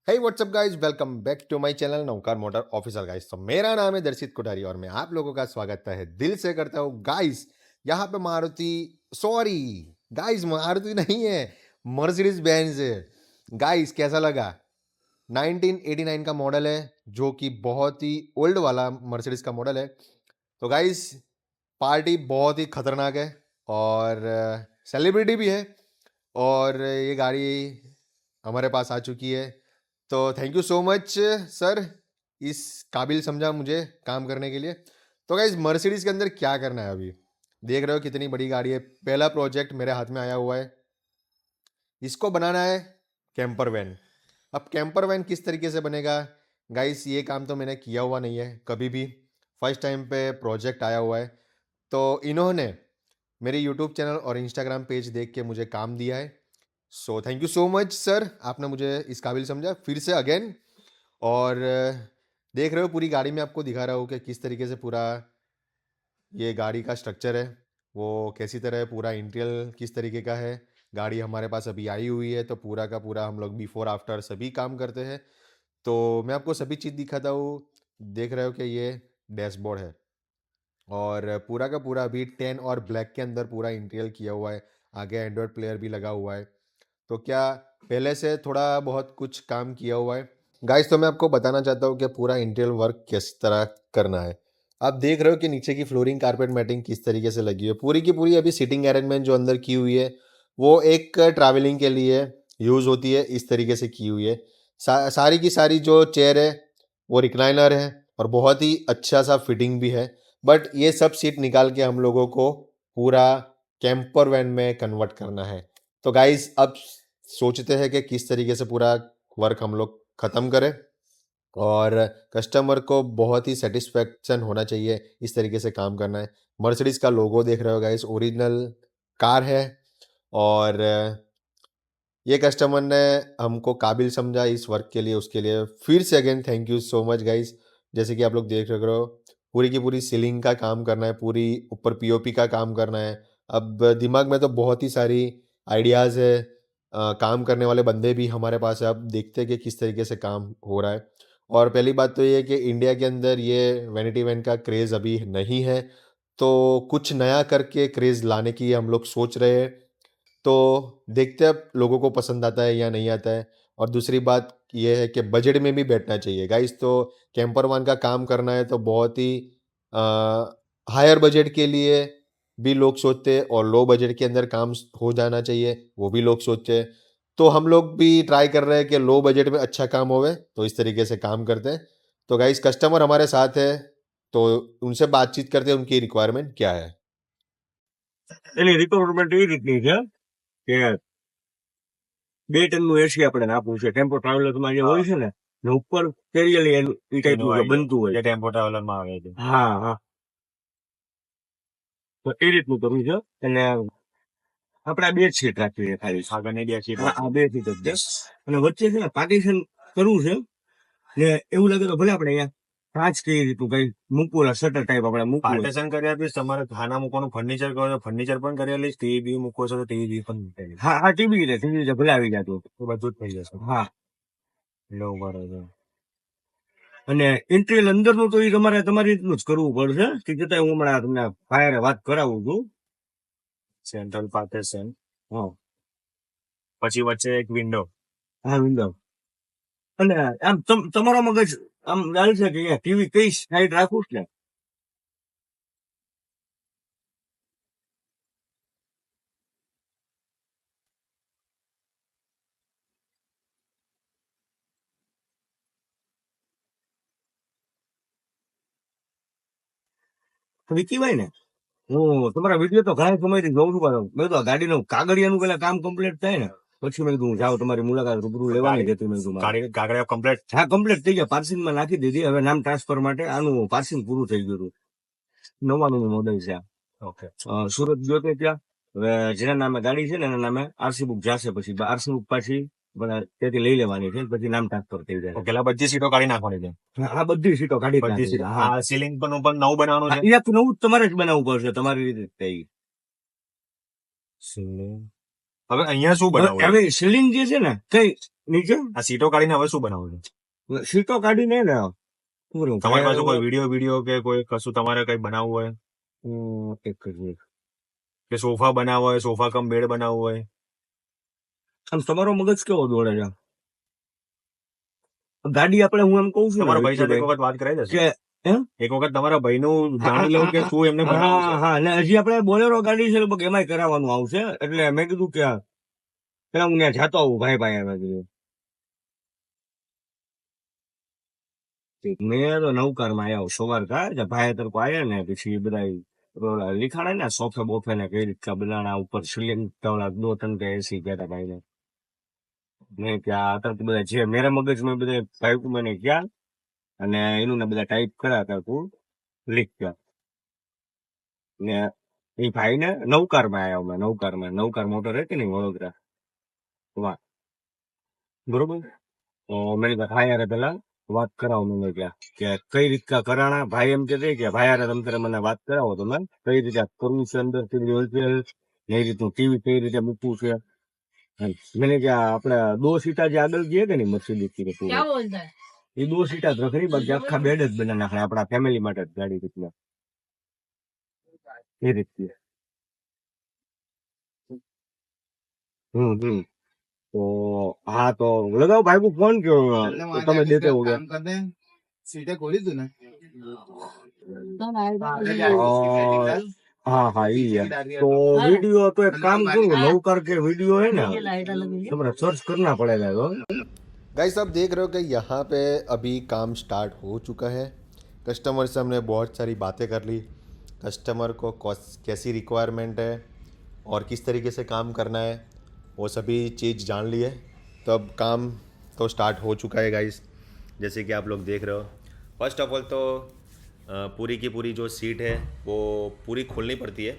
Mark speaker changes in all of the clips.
Speaker 1: Hey what's up guys, welcome back to my channel नौकार motor official guys. तो मेरा नाम है दर्शित कोठारी और मैं आप लोगों का स्वागत है दिल से करता हूँ गाइस। यहाँ पे मारुति, सॉरी गाइस, मारुति नहीं है, मर्सिडीज बेंज है गाइस। कैसा लगा? 1989 का मॉडल है, जो कि बहुत ही ओल्ड वाला मर्सिडीज का मॉडल है। तो गाइस, पार्टी बहुत ही खतरनाक है और सेलिब्रिटी भी है, और ये गाड़ी हमारे पास आ चुकी है। तो thank you so much sir, इस काबिल समझा मुझे काम करने के लिए। तो गाइस, मर्सिडीज के अंदर क्या करना है? अभी देख रहे हो कितनी बड़ी गाड़ी है। पहला प्रोजेक्ट मेरे हाथ में आया हुआ है, इसको बनाना है कैंपर वैन। अब कैंपर वैन किस तरीके से बनेगा गाइस, ये काम तो मैंने किया हुआ नहीं है कभी भी, फर्स्ट टाइम पे प्रोजेक्ट आया हुआ है। तो इन्होंने मेरे यूट्यूब चैनल और इंस्टाग्राम पेज देख के मुझे काम दिया है। So thank you so much sir, आपने मुझे इस काबिल समझा फिर से अगेन। और देख रहे हो पूरी गाड़ी में आपको दिखा रहा हूँ कि किस तरीके से पूरा ये गाड़ी का स्ट्रक्चर है, वो कैसी तरह है, पूरा इंटीरियर किस तरीके का है। गाड़ी हमारे पास अभी आई हुई है, तो पूरा का पूरा हम लोग बिफोर आफ्टर सभी काम करते हैं। तो मैं आपको सभी चीज़ दिखाता हूँ। देख रहे हो कि ये डैशबोर्ड है, और पूरा का पूरा अभी टेन और ब्लैक के अंदर पूरा इंटीरियर किया हुआ है। आगे एंड्रॉयड प्लेयर भी लगा हुआ है। तो क्या पहले से थोड़ा बहुत कुछ काम किया हुआ है गाइस। तो मैं आपको बताना चाहता हूँ कि पूरा इंटीरियर वर्क किस तरह करना है। आप देख रहे हो कि नीचे की फ्लोरिंग कारपेट मैटिंग किस तरीके से लगी है, पूरी की पूरी अभी सीटिंग अरेंजमेंट जो अंदर की हुई है वो एक ट्रैवलिंग के लिए यूज़ होती है, इस तरीके से की हुई है। सारी की सारी जो चेयर है वो रिक्लाइनर है, और बहुत ही अच्छा सा फिटिंग भी है। बट ये सब सीट निकाल के हम लोगों को पूरा कैंपर वैन में कन्वर्ट करना है। तो गाइस, अब सोचते हैं कि किस तरीके से पूरा वर्क हम लोग ख़त्म करें, और कस्टमर को बहुत ही सेटिस्फेक्शन होना चाहिए, इस तरीके से काम करना है। मर्सिडीज़ का लोगो देख रहे हो गाइस, ओरिजिनल कार है। और ये कस्टमर ने हमको काबिल समझा इस वर्क के लिए, उसके लिए फिर से again thank you so much guys. जैसे कि आप लोग देख रहे हो, पूरी की पूरी सीलिंग का काम करना है, पूरी ऊपर पीओपी का काम करना है। अब दिमाग में तो बहुत ही सारी आइडियाज़ है, काम करने वाले बंदे भी हमारे पास है। अब देखते हैं कि किस तरीके से काम हो रहा है। और पहली बात तो ये है कि इंडिया के अंदर ये वैनिटी वैन का क्रेज़ अभी नहीं है, तो कुछ नया करके क्रेज़ लाने की हम लोग सोच रहे हैं। तो देखते हैं अब लोगों को पसंद आता है या नहीं आता है। और दूसरी बात ये है कि बजट में भी बैठना चाहिए गाइस। तो कैंपर वन का काम करना है तो बहुत ही हायर बजट के लिए भी लोग सोचते हैं, और लो बजट के अंदर काम हो जाना चाहिए वो भी लोग सोचते हैं। तो हम लोग भी ट्राई कर रहे हैं कि लो बजट में अच्छा काम होवे, तो इस तरीके से काम करते हैं। तो गाइस, कस्टमर हमारे साथ है, तो उनसे बातचीत करते हैं उनकी रिक्वायरमेंट क्या है।
Speaker 2: એની રિક્વાયરમેન્ટ એવી રીતની છે કે 2 ટનનું એસી આપણે આપવું છે. ટેમ્પો ટ્રાવેલરમાં જે હોય છે ને ઉપર કેરિયલી એ ટાઈપનું બનતું હોય.
Speaker 3: ટેમ્પો ટ્રાવેલરમાં આવે છે.
Speaker 2: હા હા, તો એ રીતનું કરવું છે. અને આપણે 2 જ સીટ રાખવી છે ખાલી.
Speaker 3: આગળની 2 સીટ.
Speaker 2: હા, 2 સીટ જ છે. અને વચ્ચે છે ને પાર્ટીશન કરવું છે. ને એવું લાગે તો ભલે આપણે અહીંયા કાચ કઈ રીતનું કઈ મૂકવું, શટર ટાઈપ આપણે મૂકવું.
Speaker 3: પાર્ટીશન કરી આપીશ. તમારે ખાના મૂકવાનું ફર્નિચર કહો તો ફર્નિચર પણ કરી લઈશ. ટીવી બી મૂકવો છો તો ટીવી બી પણ મૂકી લઈશ.
Speaker 2: હા હા, ટીવી ભલે આવી જતું.
Speaker 3: એ બધું જ થઈ જશે.
Speaker 2: હા,
Speaker 3: એટલે બરોબર.
Speaker 2: અને ઇન્ટિરિયર અંદરનું તો એ તમારી રીતનું જ કરવું પડશે. તે છતાં હું હમણાં તમને ભાઈને વાત કરાવું છું.
Speaker 3: સેન્ટ્રલ પાર્ટીશન,
Speaker 2: હા
Speaker 3: પછી વચ્ચે એક વિન્ડો.
Speaker 2: હા, વિન્ડો. અને આમ તમારો મગજ આમ ચાલશે કે ટીવી કઈ સાઈડ રાખું ને. વિકીભાઈ ને હું તમારા વિડીયો તો ઘણા સમયથી જોઉં છું, પણ મેં તો ગાડીનું કાગળિયાનું પેલા કામ કમ્પ્લીટ થાય ને પછી મેં કીધું જાઓ તમારી મુલાકાત રૂબરૂ લેવાની હતી. મેં કીધું
Speaker 3: ગાડી કાગળિયા કમ્પ્લીટ.
Speaker 2: હા, કમ્પ્લીટ થઈ ગયા. પાર્સિંગમાં નાખી દીધી. હવે નામ ટ્રાન્સફર માટે આનું પાર્સિંગ પૂરું થઈ ગયું હતું. 99 મોડેલ છે.
Speaker 3: ઓકે.
Speaker 2: સુરત ગયો તો ત્યાં હવે જેના નામે ગાડી છે ને એના નામે આરસી બુક જશે. પછી આરસી બુક પાછી ત્યાંથી લઈ લેવાની છે, પછી નામ ટ્રાન્સફર થઈ જાય.
Speaker 3: ઓકે, એટલે બધી સીટો કાઢી નાખવાની છે.
Speaker 2: આ બધી સીટો કાઢી
Speaker 3: બધી
Speaker 2: નાખી.
Speaker 3: સીટો.
Speaker 2: હા,
Speaker 3: આ સીલિંગ પણ ઉપર નવું બનાવવાનું છે.
Speaker 2: એ આખું નવું જ તમારે જ બનાવવું પડશે તમારી રીતે.
Speaker 3: સીલિંગ હવે અહીંયા શું બનાવવું?
Speaker 2: હવે સીલિંગ જે છે ને કઈ નીચે
Speaker 3: આ સીટો કાઢીને હવે શું બનાવો છો
Speaker 2: સીટો કાઢીને ને શું કરું,
Speaker 3: તમારી પાસે કોઈ
Speaker 2: ભાઈ,
Speaker 3: વિડીયો કે કોઈ કશું તમારે કઈ બનાવવું હોય
Speaker 2: એક જ મિનિટ.
Speaker 3: કે સોફા બનાવવો હોય સોફા કમ બેડ બનાવવું હોય
Speaker 2: આમ તમારો મગજ કેવો દોડે છે? ગાડી આપણે, હું એમ કઉ છું ને
Speaker 3: તમારા ભાઈ સાથે એક
Speaker 2: વિક્કીભાઈ,
Speaker 3: વખત વાત કરાઈ દેશે
Speaker 2: કે એમ?
Speaker 3: એક વખત તમારા ભાઈનું જાણી લઉં કે શું એમને બનાવવું
Speaker 2: હા
Speaker 3: છે
Speaker 2: હા, ને હજી આપણે બોલેરો ગાડી છે લગભગ એમાંય કરાવવાનું આવશે, એટલે મેં કીધું કે પેલા હું ત્યાં જાતો આવું ભાઈ ભાઈ મેં કીધું. મેં તો નવકારમાં આવ્યો સવાર થાય ભાઈ તરફ આવ્યા ને પછી બધા લીખાડે ને સોફે બોફે ને કઈ રીતના બનાના ઉપર સિલિંગ દો ત્રણ કે એસી ગયા ભાઈ ને મેં ક્યાં અત્યારે તો બધા જે મેરા મગજમાં બધા ભાઈ મને ક્યાં અને એનું ને બધા ટાઈપ કર્યા હતા તું લીક ગયા ને એ ભાઈ ને નવકારમાં આવ્યો મેં નવકાર મોટર હતી ને વડોદરા વાહ બરોબર. તો મેં કીધું ભાઈ યાર પેલા વાત કરાવો મેં ક્યાં કે કઈ રીતના કરાણા ભાઈ એમ કે ભાઈ યાર તમે તારે મને વાત કરાવો તમે કઈ રીતે કરવું છે અંદર એ રીતનું ટીવી કઈ રીતે મૂકવું છે એમ. મેં કે આપણે દો સીટા જે આગળ જઈએ કે ને મર્સિડીઝ થી એ દો સીટા જ રખડી બાકી આખા બેડ જ બના નાખે આપણા ફેમિલી માટે જ ગાડી રીતના એ રીતની. હમ. તો હા તો લગાવો ભાઈ को फोन क्यों તમે દેતે हो गया
Speaker 4: सीटें खोली तूने
Speaker 2: हाँ हाँ ये है तो वीडियो तो एक काम करूँ नौकर के वीडियो है ना तुम्हारा सर्च करना पड़ेगा तो
Speaker 1: गाइस आप देख रहे हो कि यहाँ पे अभी काम स्टार्ट हो चुका है। कस्टमर से हमने बहुत सारी बातें कर ली, कस्टमर को कैसी रिक्वायरमेंट है और किस तरीके से काम करना है वो सभी चीज़ जान ली है। तो अब काम तो स्टार्ट हो चुका है गाइस, जैसे कि आप लोग देख रहे हो। फर्स्ट ऑफ ऑल तो पूरी की पूरी जो सीट है वो पूरी खोलनी पड़ती है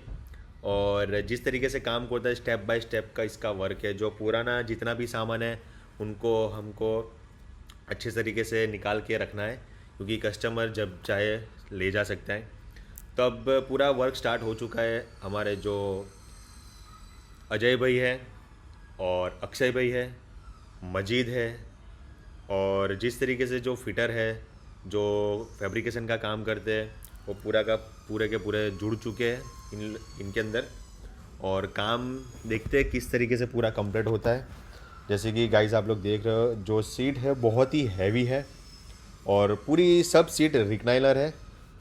Speaker 1: और जिस तरीके से काम होता है स्टेप बाय स्टेप का इसका वर्क है। जो पुराना जितना भी सामान है उनको हमको अच्छे तरीके से निकाल के रखना है क्योंकि कस्टमर जब चाहे ले जा सकता है। तो अब पूरा वर्क स्टार्ट हो चुका है। हमारे जो अजय भाई है और अक्षय भाई है, मजीद है और जिस तरीके से जो फिटर है जो फैब्रिकेशन का काम करते हैं वो पूरा का पूरे के पूरे जुड़ चुके हैं इनके अंदर और काम देखते हैं किस तरीके से पूरा कंप्लीट होता है। जैसे कि गाइस आप लोग देख रहे हो जो सीट है बहुत ही हैवी है और पूरी सब सीट रिक्लाइनर है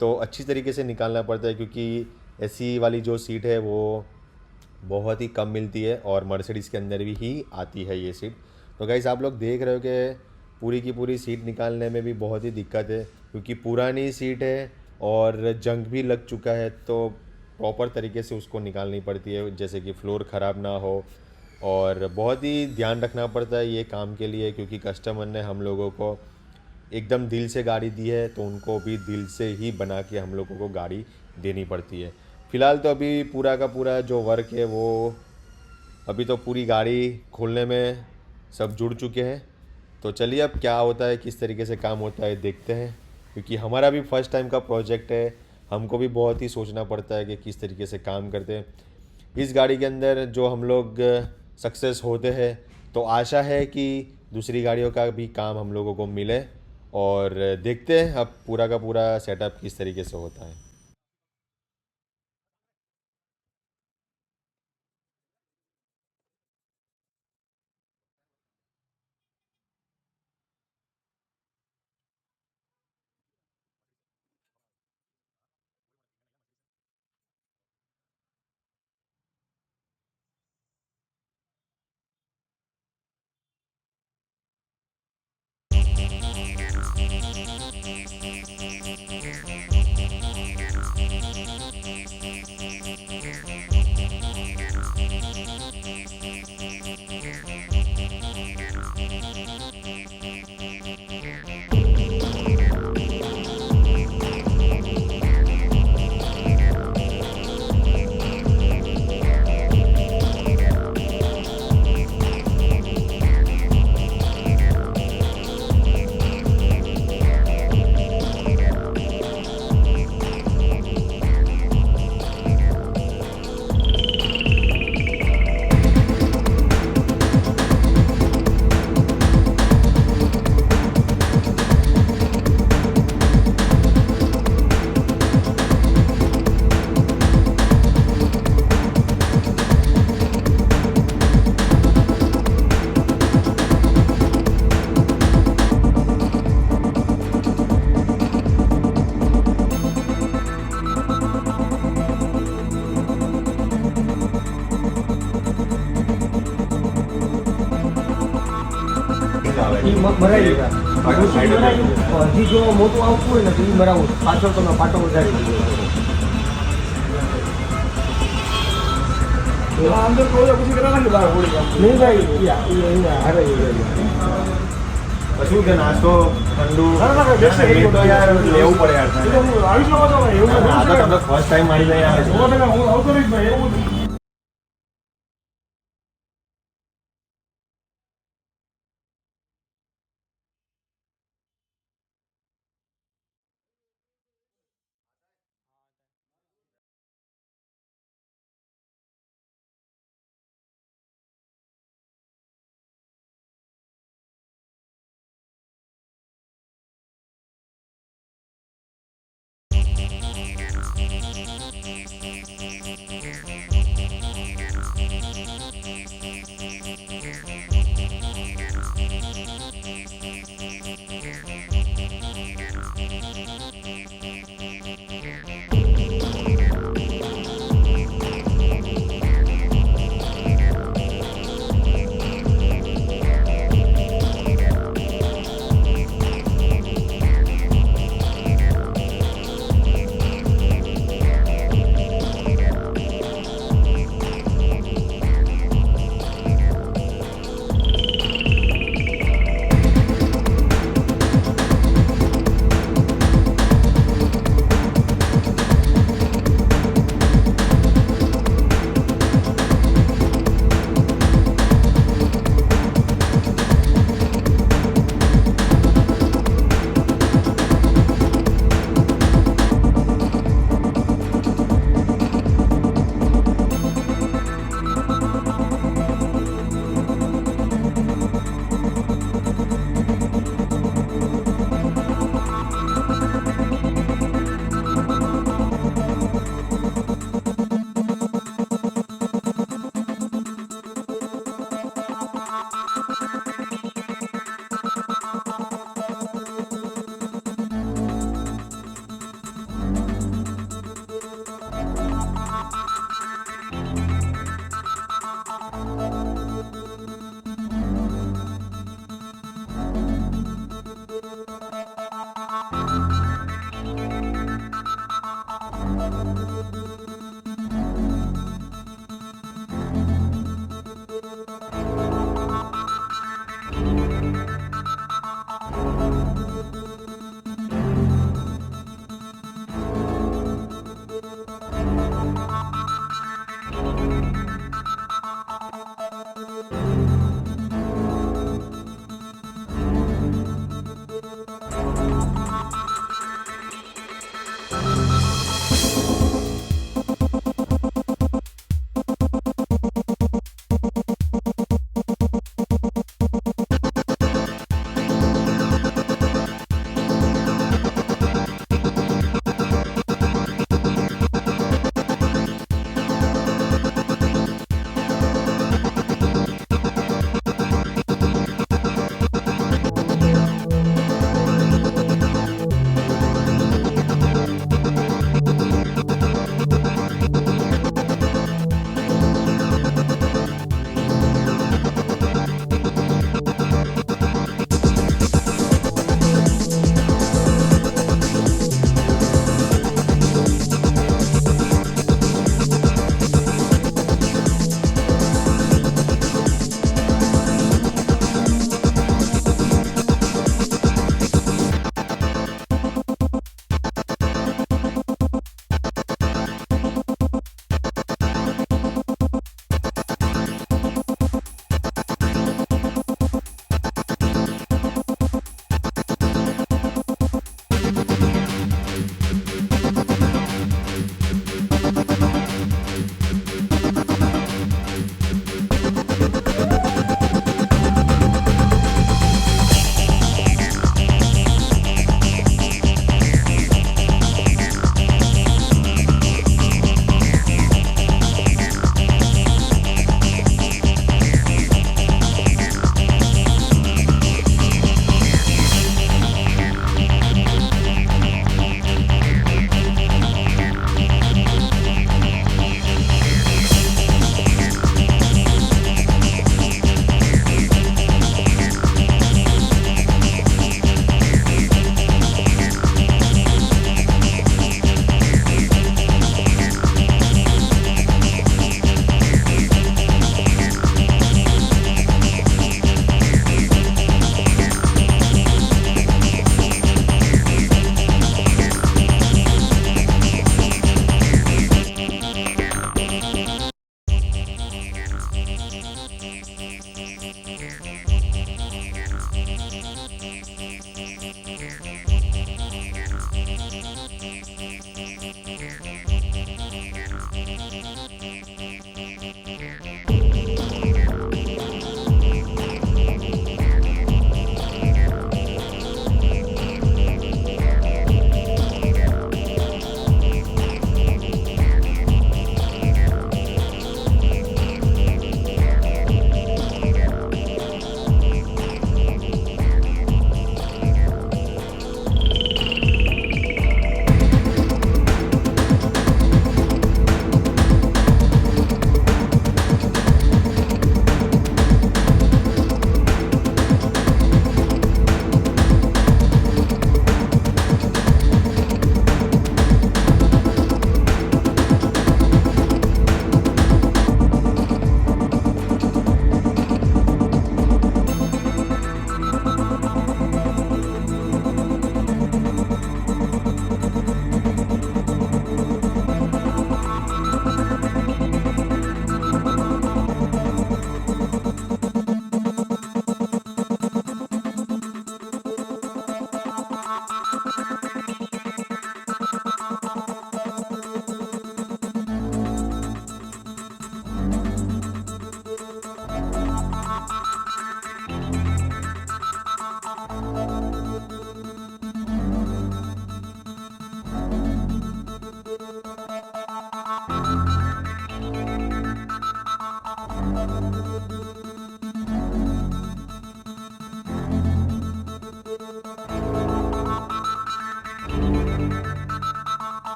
Speaker 1: तो अच्छी तरीके से निकालना पड़ता है क्योंकि ऐसी वाली जो सीट है वो बहुत ही कम मिलती है और मर्सिडीज़ के अंदर भी ही आती है ये सीट। तो गाइस आप लोग देख रहे हो कि पूरी की पूरी सीट निकालने में भी बहुत ही दिक्कत है क्योंकि पुरानी सीट है और जंग भी लग चुका है तो प्रॉपर तरीके से उसको निकालनी पड़ती है, जैसे कि फ्लोर ख़राब ना हो और बहुत ही ध्यान रखना पड़ता है ये काम के लिए क्योंकि कस्टमर ने हम लोगों को एकदम दिल से गाड़ी दी है तो उनको भी दिल से ही बना के हम लोगों को गाड़ी देनी पड़ती है। फ़िलहाल तो अभी पूरा का पूरा जो वर्क है वो अभी तो पूरी गाड़ी खोलने में सब जुड़ चुके हैं। तो चलिए अब क्या होता है किस तरीके से काम होता है देखते हैं क्योंकि हमारा भी फर्स्ट टाइम का प्रोजेक्ट है, हमको भी बहुत ही सोचना पड़ता है कि किस तरीके से काम करते हैं। इस गाड़ी के अंदर जो हम लोग सक्सेस होते हैं तो आशा है कि दूसरी गाड़ियों का भी काम हम लोगों को मिले और देखते हैं अब पूरा का पूरा सेटअप किस तरीके से होता है।
Speaker 5: ઈ મરાઈ દીધા હજી જો મોટું આવતું હોય ને તો ઈ મરાવું પાછળ તમે પાટો વધારી દીધો અંદર પછી નહીં ભાઈ હારે
Speaker 3: શું કે નાસ્તો ઠંડુ
Speaker 5: લેવું
Speaker 3: પડે યાર આ તો તમને ફર્સ્ટ ટાઈમ આવી જાય યાર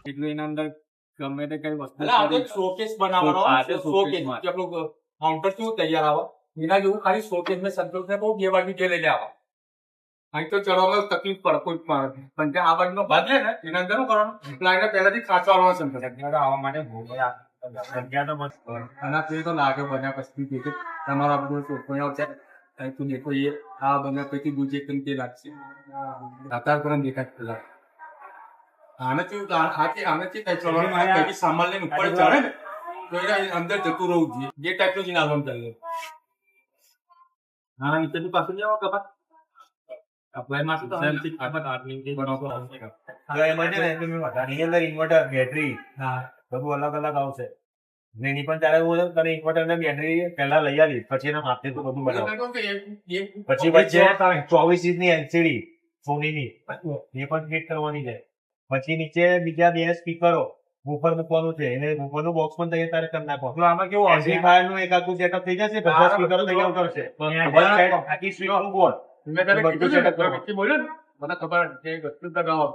Speaker 6: એટલું એના અંદર ગમે તે કઈ વસ્તુ
Speaker 7: એટલે આ તો એક શોકેસ બનાવવાનો
Speaker 6: હા,
Speaker 7: છે.
Speaker 6: તે
Speaker 7: શોકેસ
Speaker 6: showcase
Speaker 7: જે આપણું કાઉન્ટર કેવું તૈયાર આવે એના જેવું ખાલી શોકેસ ને સંતોષ ને બહુ બે બાજુ જે લઈ આવે અહીં તો ચડવામાં તકલીફ પડે કોઈ પણ ત્યાં આ બાજુનો ભાગ લે ને એના અંદર શું કરવાનું લાઈને પહેલાથી ખાંચવાનો સંતોષ
Speaker 6: આવવા માટે જગ્યા તો મસ્ત
Speaker 7: આના તે તો લાગે બન્યા પછી દેખે તમારા બધું સોફ્ટવેર છે અહીં તું દેખો એ આ બન્યા પછી બીજે એકદમ તે લાગશે દાતાર પર દેખાય પેલા આનાથી સામાન લઈને ઉપર ચડે ને તો એને અંદર જતું રહેવું જોઈએ જે ટાઈપનું જ નાલમ ચાલે
Speaker 6: હા નીચેની પાછું જાવ કપાત અપ્લાય માં તો
Speaker 3: બનાવતો એમાં છે ને એની અંદર ઇન્વર્ટર બેટરી બધું અલગ અલગ આવશે ને એની પણ ત્યારે એવું તને ઇન્વર્ટર ને બેટરી પહેલા લઈ આવી પછી એના માપથી તું બધું બનાવ પછી વચ્ચે 24 ઇંચની એલસીડી સોનીની એ પણ ફિટ કરવાની છે પછી નીચે બીજા બે સ્પીકરો બુફર મૂકવાનું છે એને બુફરનું બોક્સ પણ તૈયાર તારે કરી નાખો આમાં કેવું એમ્પ્લીફાયર નું એક આખું સેટઅપ થઈ જશે બધા સ્પીકરો તૈયાર કરશે આખી સ્પીકર બોર્ડ
Speaker 7: મેં તને કીધું છે ને, તો વ્યક્તિ બોલ્યો ને, મને ખબર છે કે વસ્તુ લગાવો.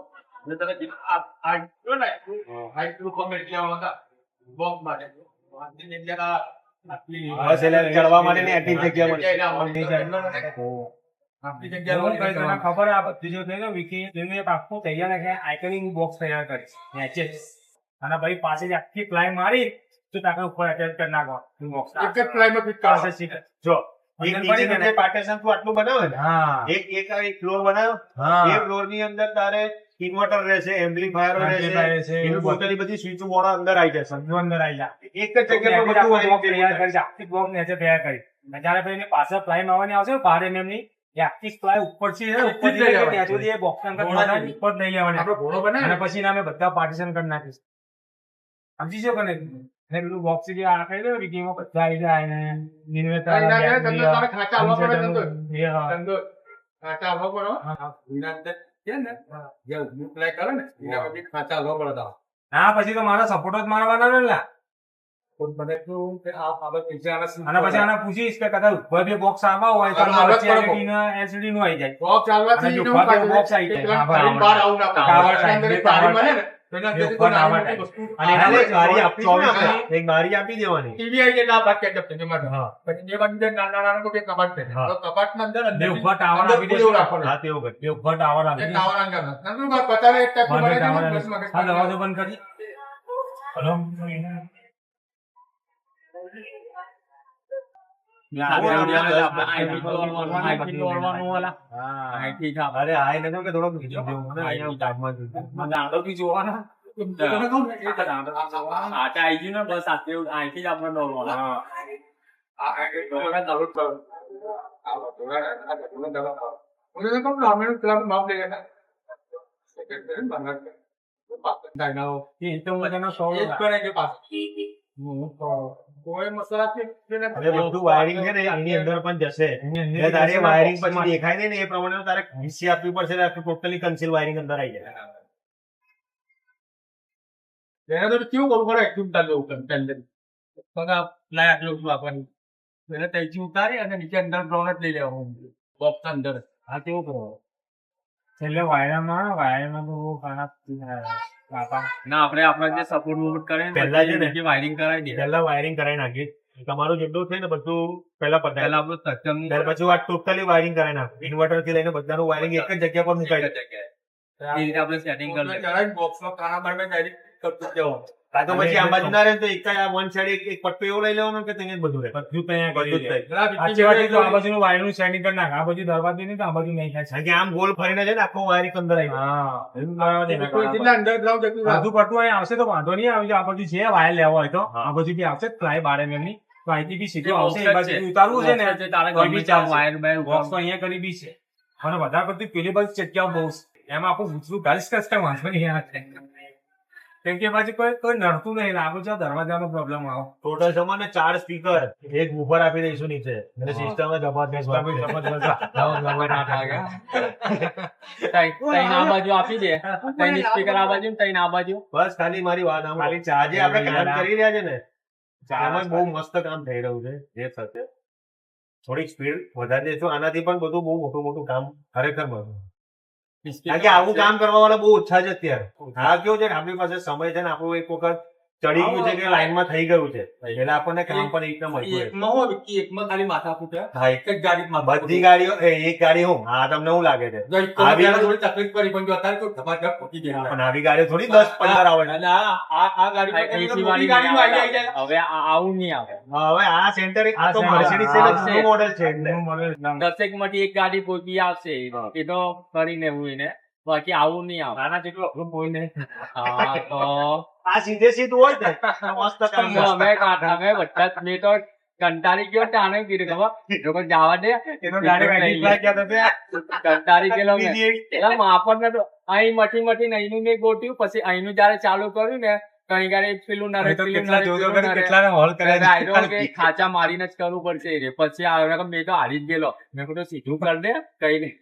Speaker 7: મેં તને કીધું, આ જો ને, height નું comment લેવા હતા, box માટે. આટલી જગ્યા આટલી-
Speaker 3: બસ એટલે ચડવા માટેની આટલી જગ્યા મળશે.
Speaker 7: આટલી જગ્યા
Speaker 6: એવું કઈ તને
Speaker 7: મળશે.
Speaker 6: ખબર આ બધી જો થઈ ગયું વિકી તેનું એક આખું તૈયાર રાખે આઇકનિંગ બોક્સ તૈયાર કરીશ નીચે અને ભાઈ પાસે જ આખી પ્લાય મારી તો તાકે ઉપર અટેચ કરી નાખો બોક્સ
Speaker 7: એક જ fly માં fit
Speaker 6: પાસે
Speaker 7: કરવાનું.
Speaker 6: શીખે
Speaker 3: જો
Speaker 6: અંદર
Speaker 3: એક
Speaker 6: પડી
Speaker 3: નીચેનું
Speaker 6: ગયું
Speaker 3: જે
Speaker 6: ને.
Speaker 3: પાર્ટીશન તું આટલું બનાવે ને
Speaker 6: હા
Speaker 3: એક ફ્લોર બનાવ્યો
Speaker 6: હા
Speaker 3: એ ફ્લોર ની અંદર તારે ઇન્વર્ટર રહેશે એમ્પ્લીફાયર રહેશે એનું ટોટલી બધી સ્વિચ બોર્ડ અંદર આવી જશે
Speaker 6: સમજો અંદર આવી જા
Speaker 3: એક જ જગ્યા પર બધું
Speaker 6: બોક્સ તૈયાર
Speaker 3: આવી
Speaker 6: કરી આખી બોક્સ નીચે તૈયાર કરી અને જ્યારે પછી એની પાછળ પ્લાય મારવાની આવશે ને 12 mm ની એ આખી પ્લાય ઉપરથી છે, ઉપરથી
Speaker 7: લઈ આવવાની.
Speaker 6: ત્યાં સુધી એ બોક્સ અંદર
Speaker 7: ઘોડા
Speaker 6: બધા
Speaker 7: જેવી.
Speaker 6: ઉપર લઈ આવવાની
Speaker 7: આપણે ઘોડો બનાવે
Speaker 6: અને
Speaker 7: ને,
Speaker 6: પછી એને અમે બધા પાર્ટીશન કરી નાખીશું સમજી છો કે નહીં અને પેલું બોક્સ જે આ કહી દો વિકીમાં બધા આવી જાય ને ઇન્વર્ટર
Speaker 7: આ એના ઘરે ધંધો તારે ખાંચા આવવા પડે ધંધો.
Speaker 6: એ હા
Speaker 7: ધંધો. ખાંચા આવવા પડે, હો.
Speaker 6: હા.
Speaker 7: એના અંદર છે ને, જે ઊભું fly કરે ને, એના પછી ખાંચા આવવા પડે તારે.
Speaker 6: ના પછી તો મારા સપોર્ટ જ મારવાના ને લા.
Speaker 7: તો મને કહ્યું કે આ બાબત પૈસા આના શું
Speaker 6: અને પછી આને પૂછીશ કે કદાચ ઉપર બે બોક્સ આવા હોય તો
Speaker 7: આનો અલગ પડે
Speaker 6: LCD નું LCD નું આવી જાય
Speaker 7: બોક્સ ચાલવાથી
Speaker 6: અને જો
Speaker 7: એવું
Speaker 6: ઉપર
Speaker 7: થાય છે
Speaker 6: box આવી
Speaker 7: કે
Speaker 6: જાય.
Speaker 7: પેલા
Speaker 6: હા,
Speaker 7: બહાર આવું ના પડે.
Speaker 6: ટાવર
Speaker 7: અંદર
Speaker 6: ટાઈપ,
Speaker 7: એક બારી
Speaker 6: ટાવર
Speaker 7: બને ને, તો એના
Speaker 6: એ
Speaker 7: અંદર
Speaker 6: ઉપર
Speaker 7: કોઈ
Speaker 6: ટાવર
Speaker 7: નાની મોટી
Speaker 6: ટાઈપ.
Speaker 7: વસ્તુ-
Speaker 6: અને
Speaker 3: એટલે
Speaker 6: એના
Speaker 3: એક બારી આપી છે ને
Speaker 6: ચોવીસ
Speaker 3: આપણે, એક બારી આપી દેવાની
Speaker 7: ટીવી આવી જાય, આ ભાગ catch up થઈ જાય માટે. પછી બે બાજુ જે નાના નાના કોઈ કબાટ છે.
Speaker 3: હા.
Speaker 7: તો કબાટના અંદર
Speaker 6: બે
Speaker 7: અંદર
Speaker 6: ઉપર ટાવર
Speaker 7: અંદર
Speaker 6: આપી
Speaker 7: પૂરેવું
Speaker 6: દેશે.
Speaker 7: રાખવાનું.
Speaker 3: હા તેવું કર
Speaker 6: બે ઉપર ટાવર
Speaker 7: એ
Speaker 6: આપી દેશે.
Speaker 7: ટાવર અંદર ના. નંદુ ભાઈ પચાસ એક ટાઈપનું
Speaker 6: બંધ
Speaker 7: બનાવી
Speaker 6: ટાવર
Speaker 7: દેવાનું,
Speaker 6: આપી
Speaker 7: બસમાં
Speaker 6: દેશે.
Speaker 7: કંઈક
Speaker 6: હા દરવાજો બંધ કરી હલો
Speaker 3: અરે હા એને તો કે થોડોક બીજો જેવું મને અહીંયા ગામમાં જોયું.
Speaker 6: દાંડો બી જોવાના
Speaker 7: કોઈ મસાલા
Speaker 3: હવે બધું વાયરિંગ છે ને એની અંદર પણ જશે એટલે તારે વાયરિંગ પછી દેખાય નહીં ને એ પ્રમાણે તારે ઘીસી આપવી પડશે ને આખું ટોટલી કન્સીલ વાયરિંગ અંદર આવી જાય.
Speaker 7: એને તો કેવું કરવું પડે એકદમ ચાલુ ટેન્ડર પગા લાય આટલું બધું આપવાનું એને ત્યાંથી ઉતારી અને નીચે અંડરગ્રાઉન્ડ જ લઈ લેવાનું બોક્સ અંદર
Speaker 6: આ કેવું કરો છેલ્લે વાયરમાં તો બહુ ખરાબ બાપા
Speaker 2: ના આપણે જે સપોર્ટ મુવમેન્ટ કરે
Speaker 3: પહેલા છે ને
Speaker 2: વાયરિંગ કરાવી દે
Speaker 3: પહેલા વાયરિંગ કરાવી નાખી તમારું જેટલું છે ને બધું પહેલા પતાવી
Speaker 2: પહેલા આપણું સક્ષમ
Speaker 3: ત્યાર પછી આ ટોટલી વાયરિંગ કરાવી નાખ ઇન્વર્ટર થી લઈને બધાનું વાયરિંગ એક જ જગ્યા પર મુકાઈ દે.
Speaker 2: એ રીતે આપણે સેટિંગ કરી લઈએ.
Speaker 7: બોક્સમાં કાણા બાર મેં ડાયરેક્ટ કરતું જવાનું
Speaker 3: આ તો પછી આ બાજુ ના રહે ને તો એક જ આ વન સાઈડ એક પટ્ટો એવો લઈ લેવાનો કે ત્યાં જ બધું રહે
Speaker 6: બધું ત્યાં
Speaker 3: બધું જ
Speaker 6: કરી દે.
Speaker 3: થાય.
Speaker 6: આ છેવાડે તો આ બાજુનું વાયરનું સેટિંગ કરી નાખ આ બાજુ દરવાજો નહીં તો આ બાજુ નહીં થાય
Speaker 3: કારણ કે આમ ગોલ ફરીને છે ને આખું વાયરિંગ અંદર આવી જાય.
Speaker 6: હા એમ કરવા દે.
Speaker 7: કેટલા અંડરગ્રાઉન્ડ જતું રહે.
Speaker 6: વધુ પડતું અહીં આવશે તો વાંધો નહીં આવજો આ બાજુ છે વાયર લેવો હોય તો આ બાજુ બી આવશે પ્લાય બાર એમની તો અહીંથી બી સીધું આવશે એ બાજુ ઉતારવું છે ને
Speaker 2: તારે
Speaker 6: કોઈ બી ચાલશે.
Speaker 2: વાયર બાયર
Speaker 6: બોક્સ તો અહીંયા કરી બી છે અને વધારે પડતી પેલી બાજુ જગ્યાઓ બહુ છે. એમાં આપણું ગુચરું ગાલીશ કસ્ટમ વાંચો નહીં આ છે. કેમ કે બાજુ કોઈ નડતું નહીં લાગુ છે દરવાજાનો પ્રોબ્લેમ આવો
Speaker 3: ટોટલ સમય ને 4 સ્પીકર એક બુફર આપી દઈશું નીચે અને સિસ્ટમ જબરદસ્ત
Speaker 2: તઈને આ બાજુ આપી દે તઈને સ્પીકર આ બાજુ ને તઈને આ બાજુ
Speaker 3: બસ ખાલી મારી વાત આમ ખાલી આજે આપણે કામ કરી રહ્યા છે ને એમાં બહુ મસ્ત કામ થઈ રહ્યું છે જે સાથે થોડીક સ્પીડ વધારી દઈશું આનાથી પણ બધું બહુ મોટું કામ ખરેખર મળે. કારણ કે આવું કામ કરવા વાળા બહુ ઓછા છે અત્યારે. હા કેવું છે ને આપણી પાસે સમય છે ને આપણું એક વખત ચડી ગયું છે કે લાઈનમાં થઈ ગયું છે એટલે આપણને કામ પણ એકદમ મળતું રહે.
Speaker 7: એકમાં હોય વિકી, એકમાં ખાલી માથા ફૂટે
Speaker 3: હા
Speaker 7: એક જ ગાડીમાં
Speaker 3: બધી ગાડીઓ એક ગાડી હું હા તમને એવું લાગે છે આવી
Speaker 7: થોડી તકલીફ પડી પણ જો અત્યારે તો ધમાધમ પહોંચી ગયા
Speaker 3: પણ આવી ગાડીઓ થોડી 10-15 આવે છે.
Speaker 7: અને આ ગાડી
Speaker 2: એસી
Speaker 7: મોટી ગાડીમાં આવી જાય.
Speaker 2: હવે આવું નહીં આવે
Speaker 3: હવે આ સેન્ટર આ તો મર્સિડીઝ છે
Speaker 2: આવશે.
Speaker 3: નું મોડેલ છે એટલે
Speaker 2: દસેક માંથી એક ગાડી કોઈ આવશે એ તો કરીને હું એને બાકી આવું નહીં આવે
Speaker 6: નાના જેટલું અઘરું કોઈ નહીં
Speaker 2: હા તો
Speaker 3: આ સીધે સીધું હોય ને તો મસ્ત કામ છે.
Speaker 2: અમે બધા જ મેં તો કંટાળી ગયો તાને કીધું ખબર જો કોઈ જવા દે
Speaker 6: એનો ડાયરેક્ટ આઈડી ગયા તો
Speaker 2: કંટાળી ગયેલો મેં.
Speaker 3: બીજી એક
Speaker 2: એટલે આપણને તો અહીં મઠી અહીંનું મેં ગોટ્યું પછી અહીંનું જયારે ચાલુ કર્યું ને કઈ ગાડી પેલું નરે
Speaker 6: તો
Speaker 2: પેલું
Speaker 6: કેટલા
Speaker 2: નરે,
Speaker 6: જોજો
Speaker 2: પેલું
Speaker 6: કરી
Speaker 2: નરે.
Speaker 6: કેટલાને હોલ કર્યા
Speaker 2: આયરો કે ખાચા મારીને જ કરવું પડશે રે પછી આવ્યો મેં તો હારી જ ગયેલો મેં કીધું સીધું કર દે કઈ નહીં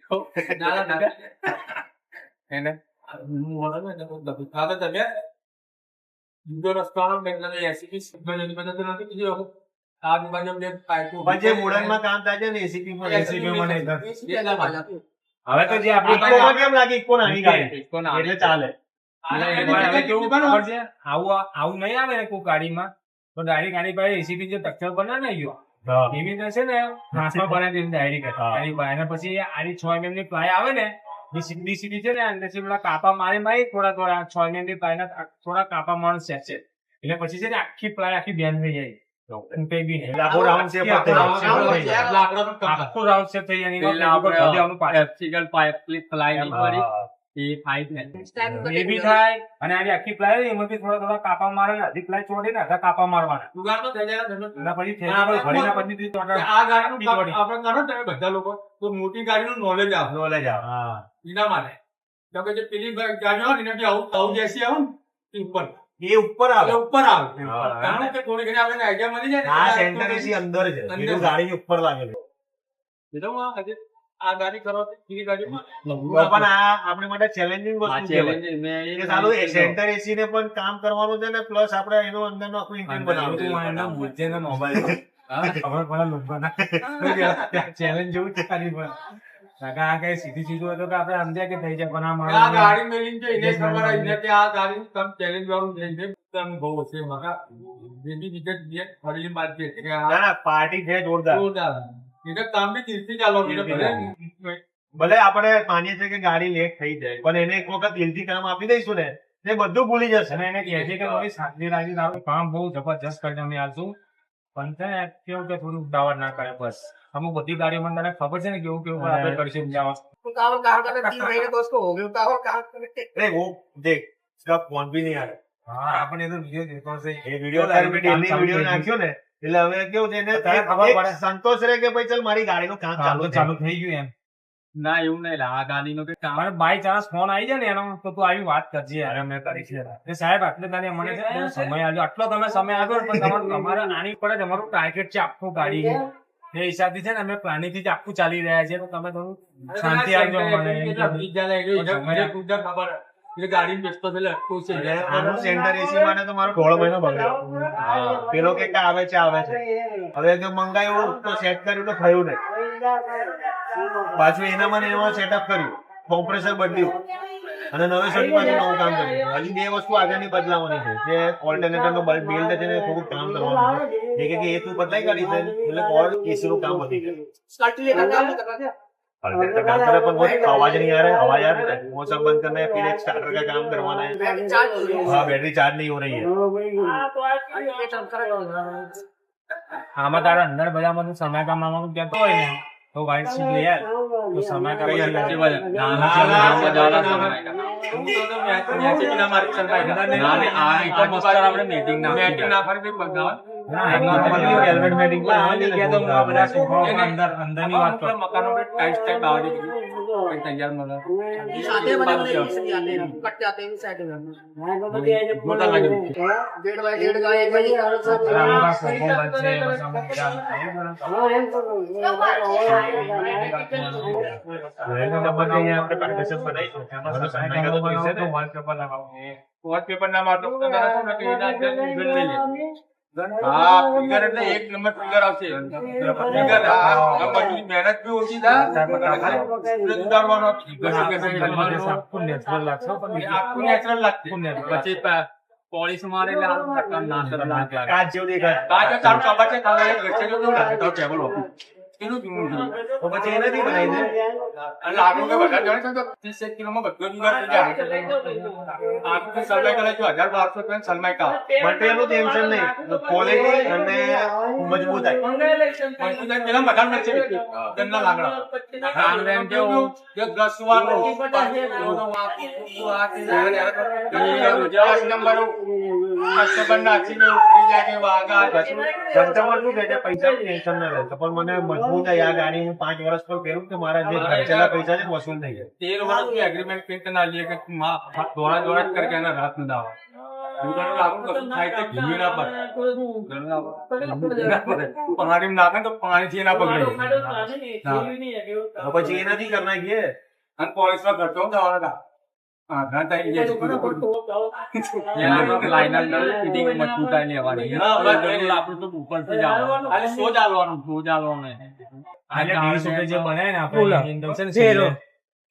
Speaker 2: એને
Speaker 7: બીજો રસ્તો આવે મેં કીધું એસીપી સિગ્નલ એની મદદ નથી કીધું આજુબાજુ બે પાઇપો
Speaker 3: પણ જે મોડલમાં કામ થાય છે ને એસીપી માં
Speaker 6: એસીપી માં નહીં થતું.
Speaker 7: એસીપી
Speaker 6: હવે તો જે આપણી
Speaker 3: ઇકોમાં કેમ લાગે ઇકો નાની ગાડી
Speaker 2: ઇકો ના
Speaker 3: એટલે ચાલે
Speaker 6: હવે કેવું ખબર છે આવું નહીં આવે ને કોઈ ગાડીમાં તો ડાયરેક્ટ ગાડી પાસે એસીપી જે તક્ષણ બનાવે ને યો એવી રીતે છે ને ટ્રાન્સફર બનાવી દે ડાયરેક્ટ અને પછી આની 6 mm ની પ્લાય આવે ને જે સીધી સીધી છે ને અંદરથી પેલા કાપા મારી થોડા 6 mm ની પ્લાયના થોડા કાપા મારણ છે એટલે પછી છે ને આખી પ્લાય આખી બેન થઈ જાય કઈ બી નહીં.
Speaker 3: આખો round shape જ થઈ જાય.
Speaker 6: આખો રાઉન્ડ શેપ થઈ જાય
Speaker 2: પેલા આપણે એપ્સિકલ પાઇપ પ્લાય ની કરી એ ફાઈટ ને
Speaker 6: એ બી થાય અને આની આખી પ્લાય હોય એમાં બી થોડા કાપા મારે ને અડધી પ્લાય ચોટી ને અડધા કાપા મારવાના
Speaker 7: જુગાડ તો થઈ જાય ને.
Speaker 6: એના પછી થેલા પર ભરીને પછી
Speaker 7: આ ગાડીનું કામ આપણે કરો તમે બધા લોકો તો મોટી ગાડીનું નોલેજ આવે
Speaker 3: નોલેજ આવે. હા
Speaker 7: એના માટે કેમ કે જે પેલી ગાડી હોય ને એનાથી આવું જેસી આવે ને એ ઉપર
Speaker 3: એ ઉપર આવે
Speaker 7: એટલે ઉપર આવે
Speaker 3: હા.
Speaker 7: કારણ કે થોડી ઘણી આપણને આઈડિયા મળી જાય ને
Speaker 3: આ
Speaker 7: એટલે
Speaker 3: સેન્ટર એસી અંદર છે
Speaker 7: અંદર.
Speaker 3: બીજું ગાડીની ઉપર લાગેલું
Speaker 7: કીધું હું આ ગાડી કરો તો બીજી ગાડીમાં
Speaker 3: પણ આ આપણી માટે ચેલેન્જિંગ
Speaker 2: આ
Speaker 3: વસ્તુ કહેવાય.
Speaker 2: ચેલેન્જ મેં
Speaker 3: કે સાલું એ સેન્ટર એસી ને પણ કામ કરવાનું છે ને પ્લસ આપણે એનો અંદરનો આખું ઇન્જિન બનાવવાનું
Speaker 6: ચેલેન્જ જેવું જ કરી પણ આ કઈ સીધી સીધું હોય તો કે આપણે સમજ્યા કે થઈ જાય પણ આ
Speaker 7: આ
Speaker 6: માણસ
Speaker 7: ગાડી મેલીને જો એને ખબર આવી ને કે આ ગાડી કમ ચેલેન્જ વાળું થઈ છે તમ બહુ છે મકા બીજી બીજે જે ફરી બાદ છે કે આ
Speaker 3: ના ના પાર્ટી છે જોરદાર
Speaker 7: જોરદાર એને કામ બી દિલથી ચાલો એટલે ભલે
Speaker 3: ભલે આપણે માનીએ છીએ કે ગાડી લેટ થઈ જાય પણ એને એક વખત દિલથી કામ આપી દઈશું ને તે બધું ભૂલી જશે
Speaker 6: અને એને કહે છે કે ભાઈ શાંતિ રાખી તારું કામ બહુ જબરજસ્ત કરીને અમે આવશું પણ છે ને કેવું કે થોડું ઉતાવળ ના કરે બસ અમુક બધી ગાડીઓમાં તને ખબર છે ને કેવું કેવું આપણે કરીશું જવા
Speaker 3: अरे वो देख इसका फोन भी नहीं आ रहा
Speaker 6: હા આપણે એ તો વિડીયો દેખો છે
Speaker 3: ये वीडियो वीडियो નાખ્યો ને એટલે હવે કેવું છે એને
Speaker 6: અત્યારે ખબર પડે.
Speaker 3: એક સંતોષ રહે કે ભાઈ ચાલ મારી ગાડીનું કામ ચાલુ
Speaker 6: ચાલુ થઈ ગયું એમ
Speaker 7: ના એવું નહીં આ ગાડીનો કે
Speaker 6: તમારે બાય ચાન્સ ફોન આવી જાય ને એનો તો તું આવી વાત કરજે યાર મેં કરી છે એ સાહેબ આટલે તારી મને છે ને સમય આવ્યો આટલો તમે સમય આવ્યો ને પણ તમારે આની પર જ અમારું ટાર્ગેટ છે આખું ગાડી એ હિસાબથી છે ને અમે પ્લાનિંગ થી જ આખું ચાલી રહ્યા છીએ તો તમે થોડું શાંતિ આવજો મને
Speaker 7: ગાડી બેસતો છે લટકું છે
Speaker 3: એટલે આનું સેન્ટર એસી માટે તો મારો 1.5 મહિનો બગડ્યો પેલો કે આવે છે હવે જો મંગાયું તો સેટ કર્યું તો થયું નહીં પાછું એનામાં ને એમાં સેટઅપ કર્યું કોમ્પ્રેસર બદલ્યું અને નવેસરથી પાછું નવું કામ કર્યું હજી 2 વસ્તુ આગળની બદલાવાની છે જે ઓલ્ટરનેટર નો બિલ્ડ છે ને થોડુંક કામ કરવાનું છે એ કે એ તું બદલાઈ કાઢી છે એટલે ઓર એસી નું કામ વધી ગયું अल्टरनेटर काम करे पर वो आवाज नहीं आ रहा है आवाज आ रही है वो सब बंद करना है फिर एक स्टार्टर का काम करवाना है हाँ बैटरी चार्ज नहीं हो रही है
Speaker 6: આમાં તારા અંદર બધામાં તું સમય કામમાં કહેતો હોય ને તો વાઈટ સીટ લઈ આવ તો સમય અંદરની વાત કરો
Speaker 7: મકાનો ટાઈટ ટાઈટ બાવડી તૈયાર મળે વોલપેપર ના મારતો હા ફિગર એટલે એક નંબર ફિગર આવશે ફિગર મહેનત બી ઓછી થાય ઉડાડવાનો
Speaker 6: આખું નેચરલ લાગશે
Speaker 7: આખું નેચરલ લાગશે પછી પોલિશ મારે
Speaker 3: કાચ જેવું દેખાય
Speaker 7: તાજો તારું ખબર છે તારે ગચેલો તો લાગે તો ટેબલ ઓપન એનું જૂનું છે
Speaker 3: તો પછી એનાથી બનાવી દે
Speaker 7: અને લાગુ કે બધા જાણે છે તો 30 કિલોમાં બધો જુગાર થઈ જાય આખું સલમાઈ કરે જો 1200 રૂપિયા સલમાઈ કા
Speaker 3: મટીરિયલનું ટેન્શન નહીં ક્વોલિટી અને મજબૂતાઈ
Speaker 7: પણ પેલા મકાન નથી ગંદા લાગડા આમ કેવું કે ગ્રસવાનો નંબર કસ્ટમર નાખીને ઉતરી જાય કે વાગા
Speaker 3: કસ્ટમર શું કહે છે પૈસાની ટેન્શન ના રહેશે પણ મને મજબૂતાઈ આ ગાડી હું 5 વર્ષ પર પહેરું કે મારા જે ખર્ચેલા પૈસા છે વસૂલ થઈ જાય
Speaker 7: 13 વર્ષ की एग्रीमेंट पे इतना लिए कि दौड़ा दौड़ा करके ना रात में दावा दुकान लागू कभी खाई तो घी ना पड़े पानी में नाखे तो पानी से ना पकड़े
Speaker 3: તો પછી એનાથી કરના ગયે
Speaker 7: અને પોલીસ માં કરતો હું દવાના કા હા ઘાટા એ લાઈન અંદર ફિટિંગ મજબૂત આઈ લેવાની આપણે તો ઉપર થી જવાનું અરે સો ચાલવાનું
Speaker 6: આજે 20 રૂપિયા જે બનાય ને આપણે ઇન્ડક્શન છે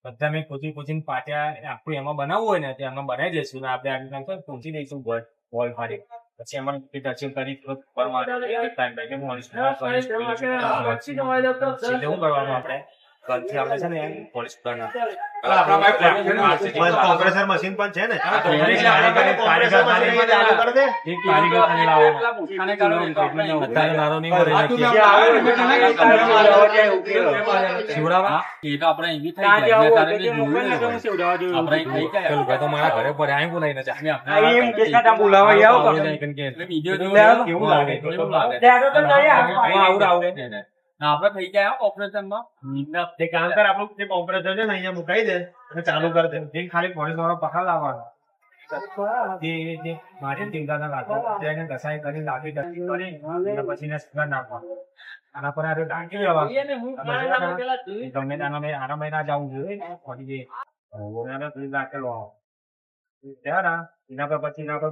Speaker 6: બધા મેં કોચિંગ પાટ્યા આખું એમાં બનાવવું હોય ને તે એમાં બનાવી દઈશું ને આપણે પહોંચી દઈશું વોલ ફાડી પછી એમાં ટચિંગ કરી પર ટાઈમ શું કરવાનું આપણે કલથી આપણે છે ને પોલિશ કરવાનું
Speaker 3: કોમ્પ્રેસર મશીન પણ છે ને
Speaker 6: કારીગર લાવવાનો મારા ઘરે પર આઈ બોલાઈને
Speaker 7: આપડે થઈ ગયા ઓપરેશન માં
Speaker 3: તે કામ કર આપણું જે કોમ્પ્રેસર છે ને અહીંયા મુકાઈ દે અને ચાલુ કરી દે
Speaker 6: તે ખાલી પોલીસ વાળો પકડ લાવવાનો જે મારે ચિંતા રાખો તેને ઘસાઈ કરી લાગી કરી પછી ને સ્પીકર નાખવાનું આના પર આ ડાંકી લેવાનું ગમે આના મહિના જવું જોઈએ પડી જે નાખેલો ત્યાં એના પર પછી એના પર